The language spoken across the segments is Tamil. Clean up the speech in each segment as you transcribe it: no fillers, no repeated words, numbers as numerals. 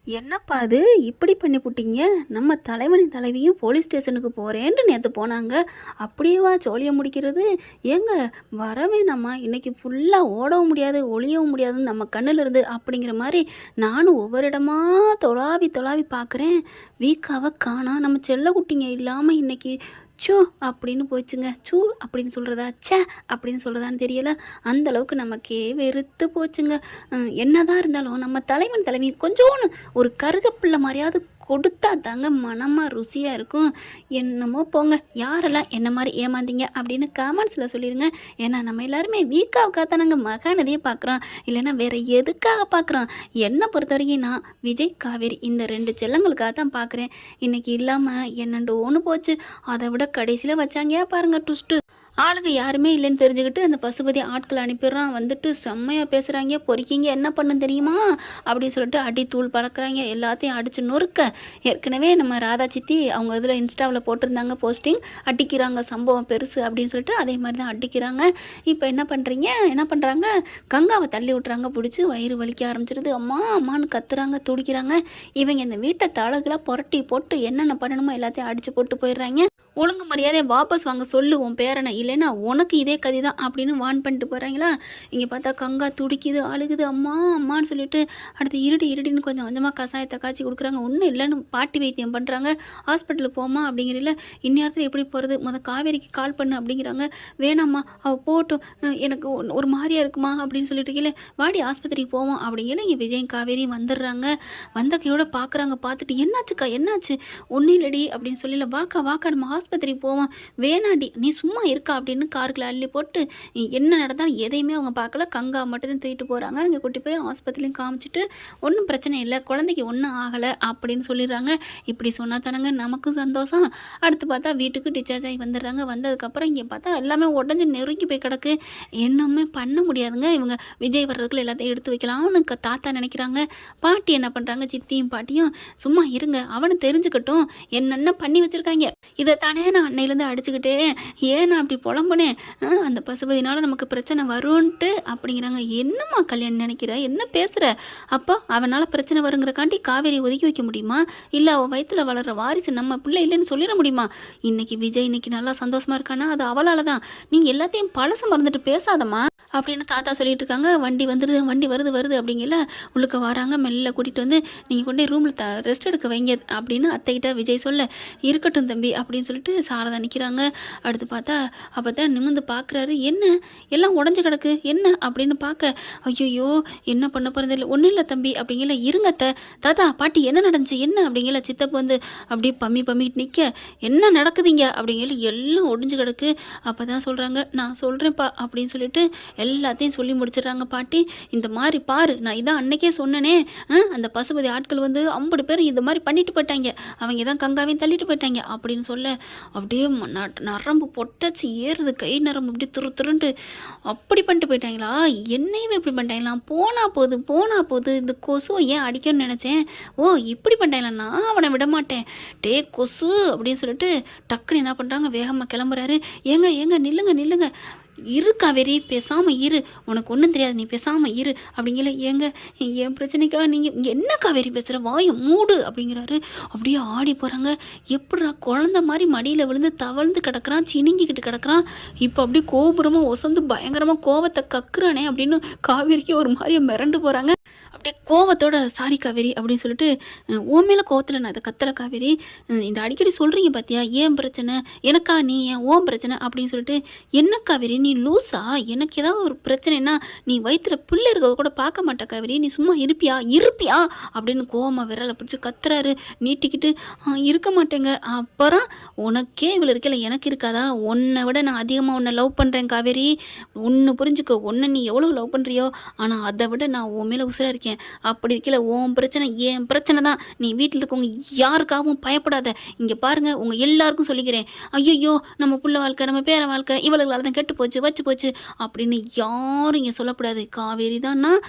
என்னப்பா அது இப்படி பண்ணி புட்டீங்க? நம்ம தலைவனி தலைவியும் போலீஸ் ஸ்டேஷனுக்கு போகிறேன்ட்டு நேற்று போனாங்க. அப்படியேவா சோழியை முடிக்கிறது? ஏங்க வர வேணாமா? இன்றைக்கி ஃபுல்லாக ஓடவும் முடியாது ஒளியவும் முடியாதுன்னு நம்ம கண்ணில் இருந்து அப்படிங்கிற மாதிரி நானும் ஒவ்வொரு இடமா தொலாவி தொலாவி பார்க்குறேன். வீக்காவை காணா. நம்ம செல்ல குட்டிங்க இல்லாமல் இன்றைக்கி சூ அப்படின்னு போச்சுங்க. சூ அப்படின்னு சொல்கிறதா சே அப்படின்னு சொல்கிறதான்னு தெரியல. அந்தளவுக்கு நமக்கே வெறுத்து போச்சுங்க. என்னதான் இருந்தாலும் நம்ம தலைவன் தலைவி கொஞ்சோன்னு ஒரு கருகப்பிள்ளை மாதிரியாவது கொடுத்தா தாங்க மனமாக ருசியாக இருக்கும். என்னமோ போங்க, யாரெல்லாம் என்ன மாதிரி ஏமாந்தீங்க அப்படின்னு கமெண்ட்ஸில் சொல்லிடுங்க. ஏன்னா நம்ம எல்லாருமே வீக்காவுக்காக தானங்க மகாநதியை பார்க்குறோம், இல்லைன்னா வேறு எதுக்காக பார்க்குறோம்? என்னை பொறுத்த வரைக்கும் நான் விஜய் காவேரி இந்த 2 செல்லங்களுக்காக தான் பார்க்குறேன். இன்றைக்கி இல்லாமல் என்னண்டோன்னு போச்சு. அதை விட கடைசியில் வச்சாங்க பாருங்க ட்விஸ்ட்டு. ஆளுங்க யாருமே இல்லைன்னு தெரிஞ்சுக்கிட்டு அந்த பசுபதி ஆட்கள் அனுப்பிடுறான். வந்துட்டு செம்மையாக பேசுகிறாங்க, பொறிக்கிங்க என்ன பண்ணு தெரியுமா அப்படின்னு சொல்லிட்டு அடி தூள் பறக்கிறாங்க. எல்லாத்தையும் அடித்து நொறுக்க ஏற்கனவே நம்ம ராதா சித்தி அவங்க இதில் இன்ஸ்டாவில் போட்டிருந்தாங்க போஸ்டிங், அடிக்கிறாங்க சம்பவம் பெருசு அப்படின்னு சொல்லிட்டு அதே மாதிரி தான் அடிக்கிறாங்க. இப்போ என்ன பண்ணுறாங்க, கங்காவை தள்ளி விட்றாங்க. பிடிச்சி வயிறு வலிக்க ஆரம்பிச்சிருது. அம்மா அம்மான்னு கத்துறாங்க, துடிக்கிறாங்க. இவங்க இந்த வீட்டை தலகளாக புரட்டி போட்டு என்னென்ன பண்ணணுமோ எல்லாத்தையும் அடித்து போட்டு போயிடுறாங்க. ஒழுங்கு மரியாதையை வாபஸ் வாங்க சொல்லு உன் பேரனை, இல்லைன்னா உனக்கு இதே கதி தான் அப்படின்னு வான் பண்ணிட்டு போகிறாங்களா. இங்கே பார்த்தா கங்கா துடிக்குது, அழுகுது, அம்மா அம்மான்னு சொல்லிட்டு அடுத்து இருடின்னு கொஞ்சம் கொஞ்சமாக கசாயத்தை காய்ச்சி கொடுக்குறாங்க. ஒன்றும் இல்லைன்னு பாட்டி வைத்தியம் பண்ணுறாங்க. ஹாஸ்பிட்டலுக்கு போமா அப்படிங்கிறல இந்நேரத்தில் எப்படி போகிறது, காவேரிக்கு கால் பண்ணு அப்படிங்கிறாங்க. வேணாம்மா அவள் போட்டும், எனக்கு ஒரு மாதிரியாக இருக்குமா அப்படின்னு சொல்லிட்டு கீழே வாடி ஆஸ்பத்திரிக்கு போவோம் அப்படிங்கிற இங்கே விஜய் காவேரி வந்துடுறாங்க. வந்த கையோட பார்க்குறாங்க. பார்த்துட்டு என்னாச்சுக்கா என்னாச்சு? ஒன்றும் இல்லடி அப்படின்னு சொல்லல. வாக்கா நம்ம ஆஸ்பத்திரிக்கு போவோம். வேணாண்டி நீ சும்மா இருக்கா அப்படின்னு காருக்குள்ள அள்ளி போட்டு என்ன நடந்தாலும் எதையுமே அவங்க பார்க்கல. கங்கா மட்டும் தூக்கிட்டு போகிறாங்க. இங்கே கூட்டி போய் ஆஸ்பத்திரியும் காமிச்சிட்டு ஒன்றும் பிரச்சனை இல்லை, குழந்தைக்கு ஒன்றும் ஆகலை அப்படின்னு சொல்லிடுறாங்க. இப்படி சொன்னா தானங்க நமக்கும் சந்தோஷம். அடுத்து பார்த்தா வீட்டுக்கு டிஸ்சார்ஜ் ஆகி வந்துடுறாங்க. வந்ததுக்கப்புறம் இங்கே பார்த்தா எல்லாமே உடஞ்சி நெருங்கி போய் கிடக்கு. என்னமே பண்ண முடியாதுங்க. இவங்க விஜய் வர்றதுக்குள்ள எல்லாத்தையும் எடுத்து வைக்கலாம்னு தாத்தா நினைக்கிறாங்க. பாட்டி என்ன பண்ணுறாங்க, சித்தியும் பாட்டியும் சும்மா இருங்க, அவனு தெரிஞ்சுக்கட்டும் என்னென்ன பண்ணி வச்சுருக்காங்க. இதை தானே நான் அன்னையிலேருந்து அடிச்சுக்கிட்டே ஏன் நான் அப்படி புலம்புனேன், அந்த பசுபதினால நமக்கு பிரச்சனை வரும்ன்ட்டு அப்படிங்கிறாங்க. என்னம்மா கல்யாணம் நினைக்கிற, என்ன பேசுகிற? அப்போ அவனால் பிரச்சனை வருங்கிறக்காண்டி காவேரி ஒதுக்கி வைக்க முடியுமா? இல்லை அவள் வயிற்றில் வளர்கிற வாரிசு நம்ம பிள்ளை இல்லைன்னு சொல்லிட முடியுமா? இன்னைக்கு விஜய் இன்னைக்கு நல்லா சந்தோஷமாக இருக்கானா அது அவளால் தான். நீ எல்லாத்தையும் பழசு மறந்துட்டு பேசாதம்மா அப்படின்னு தாத்தா சொல்லிட்டு இருக்காங்க. வண்டி வந்துடுது, வண்டி வருது அப்படிங்கல உள்ளுக்க வராங்க. மெல்ல கூட்டிகிட்டு வந்து நீங்கள் கொண்டு ரூமில் ரெஸ்ட் எடுக்க வைங்க அப்படின்னு அத்தைக்கிட்ட விஜய் சொல்ல, இருக்கட்டும் தம்பி அப்படின்னு சொல்லிட்டு சாரதா நிற்கிறாங்க. அடுத்து பார்த்தா அப்போ தான் நிமிந்து பார்க்குறாரு. என்ன எல்லாம் உடஞ்சி கிடக்கு என்ன அப்படின்னு பார்க்க, ஐயோ என்ன பண்ண போகிறது இல்லை, ஒன்றும் இல்லை தம்பி அப்படிங்கல. இருங்க தாத்தா பாட்டி என்ன நடந்துச்சு என்ன அப்படிங்கல. சித்தப்பு வந்து அப்படியே பம்மிட்டு நிற்க, என்ன நடக்குதுங்க அப்படிங்கல. எல்லாம் ஒடிஞ்சு கிடக்கு. அப்போ தான் சொல்கிறாங்க, நான் சொல்கிறேன்ப்பா அப்படின்னு சொல்லிட்டு எல்லாத்தையும் சொல்லி முடிச்சிடுறாங்க. பாட்டி இந்த மாதிரி பாரு, நான் இதான் அன்னைக்கே சொன்னனே, அந்த பசுபதி ஆட்கள் வந்து 50 பேர் இந்த மாதிரி பண்ணிட்டு போயிட்டாங்க, அவங்க தான் கங்காவையும் தள்ளிட்டு போயிட்டாங்க அப்படின்னு சொல்ல அப்படியே நரம்பு பொட்டாச்சு ஏறுது, கை நரம்பு இப்படி துருண்டு அப்படி பண்ணிட்டு போயிட்டாங்களா, என்னையுமே இப்படி பண்ணிட்டாங்களா, போனா போது இந்த கொசு ஏன் அடிக்கணும்னு நினச்சேன், ஓ இப்படி பண்ணிட்டாங்களா, நான் அவனை விட மாட்டேன் டே கொசு அப்படின்னு சொல்லிட்டு டக்குன்னு என்ன பண்ணுறாங்க, வேகமாக கிளம்புறாரு. ஏங்க நில்லுங்க, இரு காவேரி பேசாமல் இரு, உனக்கு ஒன்றும் தெரியாது நீ பேசாமல் இரு அப்படிங்கல. ஏங்க என் பிரச்சனைக்காக நீங்கள் என்ன காவேரி பேசுகிற, வாயை மூடு அப்படிங்கிறாரு. அப்படியே ஆடி போகிறாங்க. எப்படா குழந்த மாதிரி மடியில் விழுந்து தவழ்ந்து கிடக்கிறான், சினிங்கிக்கிட்டு கிடக்கிறான். இப்போ அப்படியே கோபுரமாக ஒசந்து பயங்கரமாக கோவத்தை கக்குறானே அப்படின்னு காவேரிக்கு ஒரு மாதிரியே மிரண்டு போகிறாங்க. அப்படியே கோவத்தோட சாரி காவேரி அப்படின்னு சொல்லிட்டு, உன் மேலே கோவத்தில் நான் இதை கத்தலை காவேரி, இந்த அடிக்கடி சொல்கிறீங்க பார்த்தியா ஏன் பிரச்சனை, எனக்கா நீ ஏன் ஓன் பிரச்சனை அப்படின்னு சொல்லிட்டு, என்ன காவேரி நீ லூஸா, எனக்கு ஏதாவது ஒரு பிரச்சனைனா நீ வயிற்றுல பிள்ளை இருக்கிறத கூட பார்க்க மாட்டா காவேரி, நீ சும்மா இருப்பியா அப்படின்னு கோவமாக விரலை பிடிச்சி கத்துறாரு. நீட்டிக்கிட்டு இருக்க மாட்டேங்க. அப்புறம் உனக்கே இவ்வளோ இருக்கல எனக்கு இருக்காதா, உன்னை விட நான் அதிகமாக உன்னை லவ் பண்ணுறேன் காவேரி, ஒன்று புரிஞ்சுக்கோ, ஒன்றை நீ எவ்வளோ லவ் பண்ணுறியோ ஆனால் அதை விட நான் உன் மேலே உசுராக இருக்கேன். அப்படி இருக்கல உன் பிரச்சனை என் பிரச்சனை தான், நீ வீட்டில் இருக்கவங்க யாருக்காகவும் பயப்படாத. இங்கே பாருங்கள் உங்கள் எல்லாருக்கும் சொல்லிக்கிறேன், ஐயோ நம்ம புள்ள வாழ்க்கை நம்ம பேர வாழ்க்கை இவளுகளால் தான் கெட்டு போச்சு வச்சு போச்சு அப்படின்னு யாரும் இங்கே சொல்லக்கூடாது. காவேரி தான்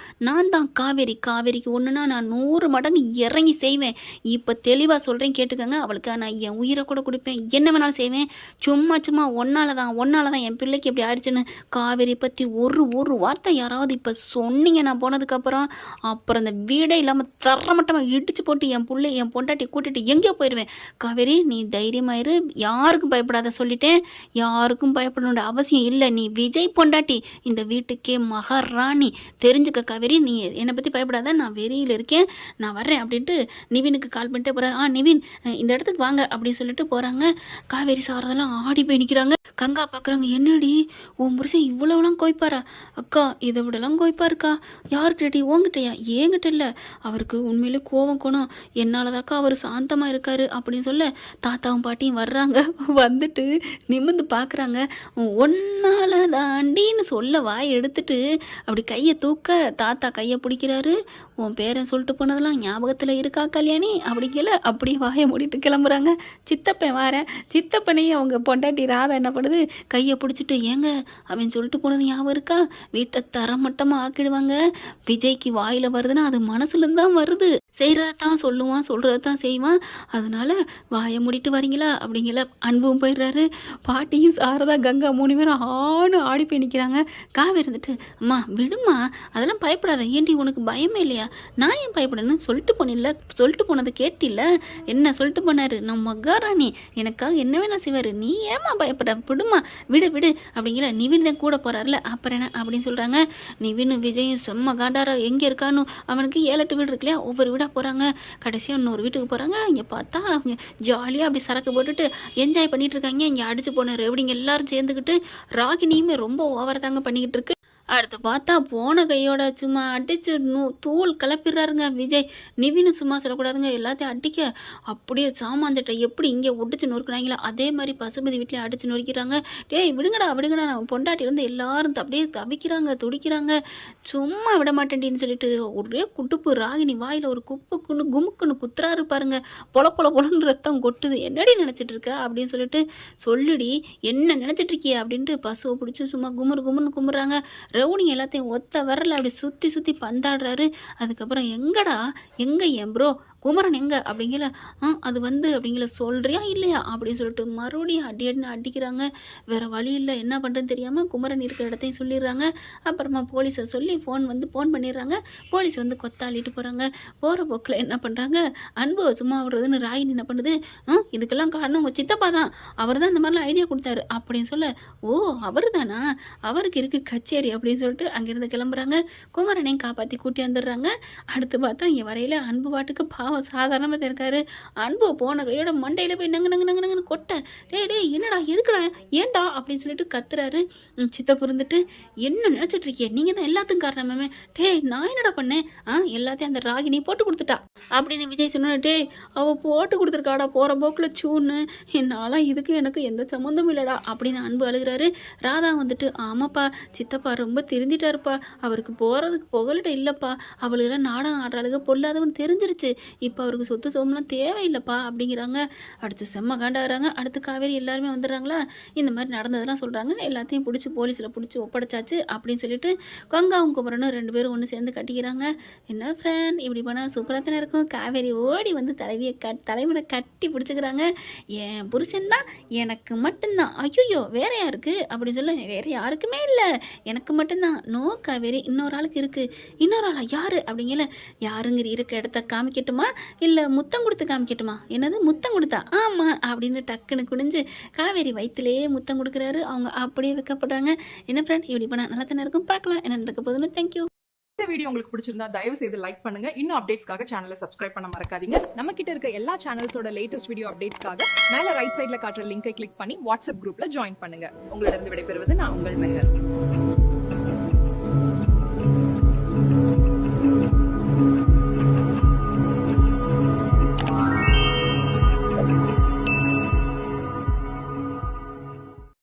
நான் தான் காவேரிக்கு ஒன்றுனா நான் 100 மடங்கு இறங்கி செய்வேன். இப்போ தெளிவாக சொல்கிறேன் கேட்டுக்கோங்க. அவளுக்கு நான் என் உயிரை கூட கொடுப்பேன், என்ன வேணாலும் செய்வேன். சும்மா ஒன்னால தான் என் பிள்ளைக்கு எப்படி ஆயிடுச்சுன்னு காவேரி பற்றி ஒரு வார்த்தை யாராவது இப்போ சொன்னீங்க நான் போனதுக்கப்புறம் அப்புறம் அந்த வீடே இல்லாமல் தரமட்டமாக இடிச்சு போட்டு என் புள்ளை என் பொண்டாட்டி கூட்டிட்டு எங்கேயோ போயிடுவேன். காவேரி நீ தைரியமாயிரு, யாருக்கும் பயப்படாத சொல்லிட்டேன். யாருக்கும் பயப்படணுன்ற அவசியம் இல்லை. நீ விஜய் பொண்டாட்டி, இந்த வீட்டுக்கே மகாராணி. தெரிஞ்சுக்க காவேரி, நீ என்னை பற்றி பயப்படாத, நான் வெறியில் இருக்கேன், நான் வர்றேன் அப்படின்ட்டு நிவினுக்கு கால் பண்ணிட்டே போகிறார். நிவின் இந்த இடத்துக்கு வாங்க அப்படின்னு சொல்லிட்டு போகிறாங்க. காவேரி சாரதெல்லாம் ஆடி போய் நிற்கிறாங்க. கங்கா பார்க்குறாங்க, என்னடி உன் புருஷன் இவ்வளோலாம் கோய்ப்பாரா? அக்கா இதை விடலாம் கோய்ப்பாருக்கா. யாருக்கிட்டடி? உங்ககிட்டயா? ஏங்கிட்ட இல்லை, அவருக்கு உண்மையிலே கோவம் கோணும், என்னால் தாக்கா அவர் சாந்தமாக இருக்காரு அப்படின்னு சொல்ல தாத்தாவும் பாட்டியும் வர்றாங்க. வந்துட்டு நிமிர்ந்து பார்க்குறாங்க. ஒன்னால தாண்டின்னு சொல்ல வாய் எடுத்துட்டு அப்படி கையை தூக்க தாத்தா கையை பிடிக்கிறாரு. உன் பேரன் சொல்லிட்டு போனதெல்லாம் ஞாபகத்தில் இருக்கா கல்யாணி அப்படிங்கல அப்படியே வாயை மூடிட்டு கிளம்புறாங்க. சித்தப்பன் வாரேன். சித்தப்பனையும் அவங்க பொண்டாட்டி ராதா என்ன பண்ணுது, கையை பிடிச்சிட்டு ஏங்க அவன் சொல்லிட்டு போனது ஞாபகம் இருக்கா? வீட்டை தரமட்டமாக ஆக்கிடுவாங்க. விஜய்க்கு வாயில் வருதுன்னா அது மனசுலேருந்து தான் வருது. செய்கிறதான் சொல்லுவான், சொல்கிறதான் செய்வான். அதனால வாயை மூடிட்டு வரீங்களா அப்படிங்கிற அன்பும் போயிடுறாரு. பாட்டியும் சாரதா கங்கா 3 பேரும் ஆடி போய் நிற்கிறாங்க. காவேரி இருந்துட்டு, அம்மா விடுமா, அதெல்லாம் பயப்படாத. ஏண்டி உனக்கு பயமே இல்லையா? நான் ஏன் பயப்படணும்னு சொல்லிட்டு போனில்ல, சொல்லிட்டு போனதை கேட்டில்ல, என்ன சொல்லிட்டு போனார்? நம்ம மகாராணி, எனக்காக என்ன வேணா செய்வார், நீ ஏமா பயப்பட? விடுமா, விடு விடு அப்படிங்கிற. நிவின் தான் கூட போகிறார்ல, அப்புறம் என்ன அப்படின்னு சொல்கிறாங்க. நிவின் விஜயும் செம்ம காண்டாரா எங்கே இருக்கான்னு அவனுக்கு 7-8 வீடு இருக்கு இல்லையா, ஒவ்வொரு வீடாக போகிறாங்க. கடைசியாக இன்னொரு வீட்டுக்கு போகிறாங்க. இங்கே பார்த்தா அவங்க ஜாலியாக அப்படி சரக்கு போட்டுட்டு என்ஜாய் பண்ணிட்டு இருக்காங்க. இங்கே அடிச்சு போன ரெவடிங்க எல்லாரும் சேர்ந்துக்கிட்டு ராகினியுமே ரொம்ப ஓவர தாங்க பண்ணிக்கிட்டு இருக்கு. அடுத்து பார்த்தா போன கையோட சும்மா அடிச்சு தூள் கிளப்பிடுறாருங்க விஜய். நிவின்னு சும்மா சொல்லக்கூடாதுங்க, எல்லாத்தையும் அடிக்க அப்படியே சாமான்சட்டை எப்படி இங்கே ஒடிச்சு நொறுக்குறாங்களா அதே மாதிரி பசுபதி வீட்டிலே அடிச்சு நொறுக்கிறாங்க. டேய் விடுங்கடா விடுங்கடா, பொண்டாட்டி வந்து எல்லாரும் அப்படியே தவிக்கிறாங்க துடிக்கிறாங்க. சும்மா விட மாட்டேன்டின்னு சொல்லிட்டு ஒரே குட்டுப்பு ராகினி வாயில் ஒரு குப்புக்குன்னு குமுக்குன்னு குத்துறாரு பாருங்க. பொலன்னு ரத்தம் கொட்டுது. என்னடி நினச்சிட்டு இருக்க அப்படின்னு சொல்லிட்டு, சொல்லுடி என்ன நினச்சிட்டு இருக்கிய அப்படின்ட்டு பசுவை பிடிச்சி சும்மா குமுறுன்னு குமுறாங்க. ரவுனி எல்லாத்தையும் ஒத்த வரல அப்படி சுற்றி பந்தாடுறாரு. அதுக்கப்புறம் எங்கடா என் ப்ரோ குமரன் எங்க அப்படிங்கிற, அது வந்து அப்படிங்கிற சொல்கிறியா இல்லையா அப்படின்னு சொல்லிட்டு மறுபடியும் அடின்னு அடிக்கிறாங்க. வேறு வழி இல்லை, என்ன பண்ணுறதுன்னு தெரியாமல் குமரன் இருக்கிற இடத்தையும் சொல்லிடுறாங்க. அப்புறமா போலீஸை சொல்லி ஃபோன் பண்ணிடுறாங்க. போலீஸ் வந்து கொத்தாளிட்டு போகிறாங்க. போகிற போக்கில் என்ன பண்ணுறாங்க, அன்பு சும்மா விடுறதுன்னு ராகினி என்ன பண்ணுது, இதுக்கெல்லாம் காரணம் உங்கள் சித்தப்பா தான், அவர் தான் இந்த மாதிரிலாம் ஐடியா கொடுத்தாரு அப்படின்னு சொல்ல, ஓ அவர் தானா, அவருக்கு இருக்குது கச்சேரி அப்படின்னு சொல்லிட்டு அங்கேருந்து கிளம்புறாங்க. குமரனையும் காப்பாற்றி கூட்டி வந்துடுறாங்க. அடுத்து பார்த்தா இங்கே வரையில் அன்பு பாட்டுக்கு பாவம் சாதாரணமாக தான் இருக்காரு. அன்பு போன கையோட மண்டையில் போய் நங்கு கொட்ட, டே என்னடா எதுக்குடா ஏன்டா அப்படின்னு சொல்லிட்டு கத்துறாரு. சித்தப்பு இருந்துட்டு, என்ன நினச்சிட்டு இருக்கிய, நீங்கள் தான் எல்லாத்துக்கும் காரணமே. நான் என்னடா பண்ணேன், எல்லாத்தையும் அந்த ராகினி போட்டு கொடுத்துட்டா அப்படின்னு விஜய் சொன்ன. அவள் போட்டு கொடுத்துருக்காடா போகிற போக்கில் சூன்னு, என்னாலாம் இதுக்கு எனக்கு எந்த சம்மந்தமும் இல்லைடா அப்படின்னு அன்பு அழுகிறாரு. ராதா வந்துட்டு, ஆமாப்பா சித்தப்பா ரொம்ப திருந்திட்டாருப்பா, அவருக்கு போகிறதுக்கு புகலிட்ட இல்லைப்பா, அவளுக்கெல்லாம் நாடகம் ஆடுறாளுக பொல்லாதவன்னு தெரிஞ்சிருச்சு, இப்போ அவருக்கு சொத்து சோம்லாம் தேவையில்லைப்பா அப்படிங்கிறாங்க. அடுத்து செம்ம காண்டாகிறாங்க. அடுத்து காவேரி எல்லாருமே வந்துடுறாங்களா. இந்த மாதிரி நடந்ததெல்லாம் சொல்கிறாங்க. எல்லாத்தையும் பிடிச்சி போலீஸில் பிடிச்சி ஒப்படைச்சாச்சு அப்படின்னு சொல்லிட்டு கங்காவும் குமரனும் 2 பேரும் ஒன்று சேர்ந்து கட்டிக்கிறாங்க. என்ன ஃப்ரெண்ட் இப்படி பண்ணால் சூப்பராக தானே இருக்கும். காவேரி ஓடி வந்து தலைவனை கட்டி பிடிச்சிக்கிறாங்க. என் புருஷன் தான் எனக்கு மட்டும்தான், ஐயோ வேற யாருக்கு அப்படின்னு சொல்ல, வேற யாருக்குமே இல்லை எனக்கு மட்டும்தான். நோ காவேரி, இன்னொரு ஆளுக்கு இருக்குது. இன்னொரு ஆளா யாரு அப்படிங்கல, யாருங்கிற இருக்க இடத்த காமிக்கட்டுமா இல்லை முத்தம் கொடுத்து காமிக்கட்டுமா? என்னது முத்தம் கொடுத்தா? ஆமாம் அப்படின்னு டக்குன்னு குடிஞ்சு காவேரி வயிற்றுலேயே முத்தம் கொடுக்குறாரு. அவங்க அப்படியே வைக்கப்படுறாங்க. என்ன ஃப்ரெண்ட் இப்படி பண்ணால் நல்லா தானே இருக்கும். பார்க்கலாம் என்ன நடக்க போகுதுன்னு. தேங்க்யூ. இந்த வீடியோ உங்களுக்கு பிடிச்சிருந்தா தயவு செய்து லைக் பண்ணுங்க. இன்னும் அப்டேட்ஸ்க்காக சேனலை சப்ஸ்கிரைப் பண்ண மறக்காதீங்க. நம்ம கிட்ட இருக்க எல்லா சேனல்ஸோட லேட்டஸ்ட் வீடியோ அப்டேட்ஸ்க்காக மேல ரைட் சைட்ல காட்டுற லிங்கை கிளிக் பண்ணி வாட்ஸ்அப் குரூப்ல ஜாயின் பண்ணுங்க. உங்களிடம் விடைபெறுவது நான் உங்கள் மெஹர்.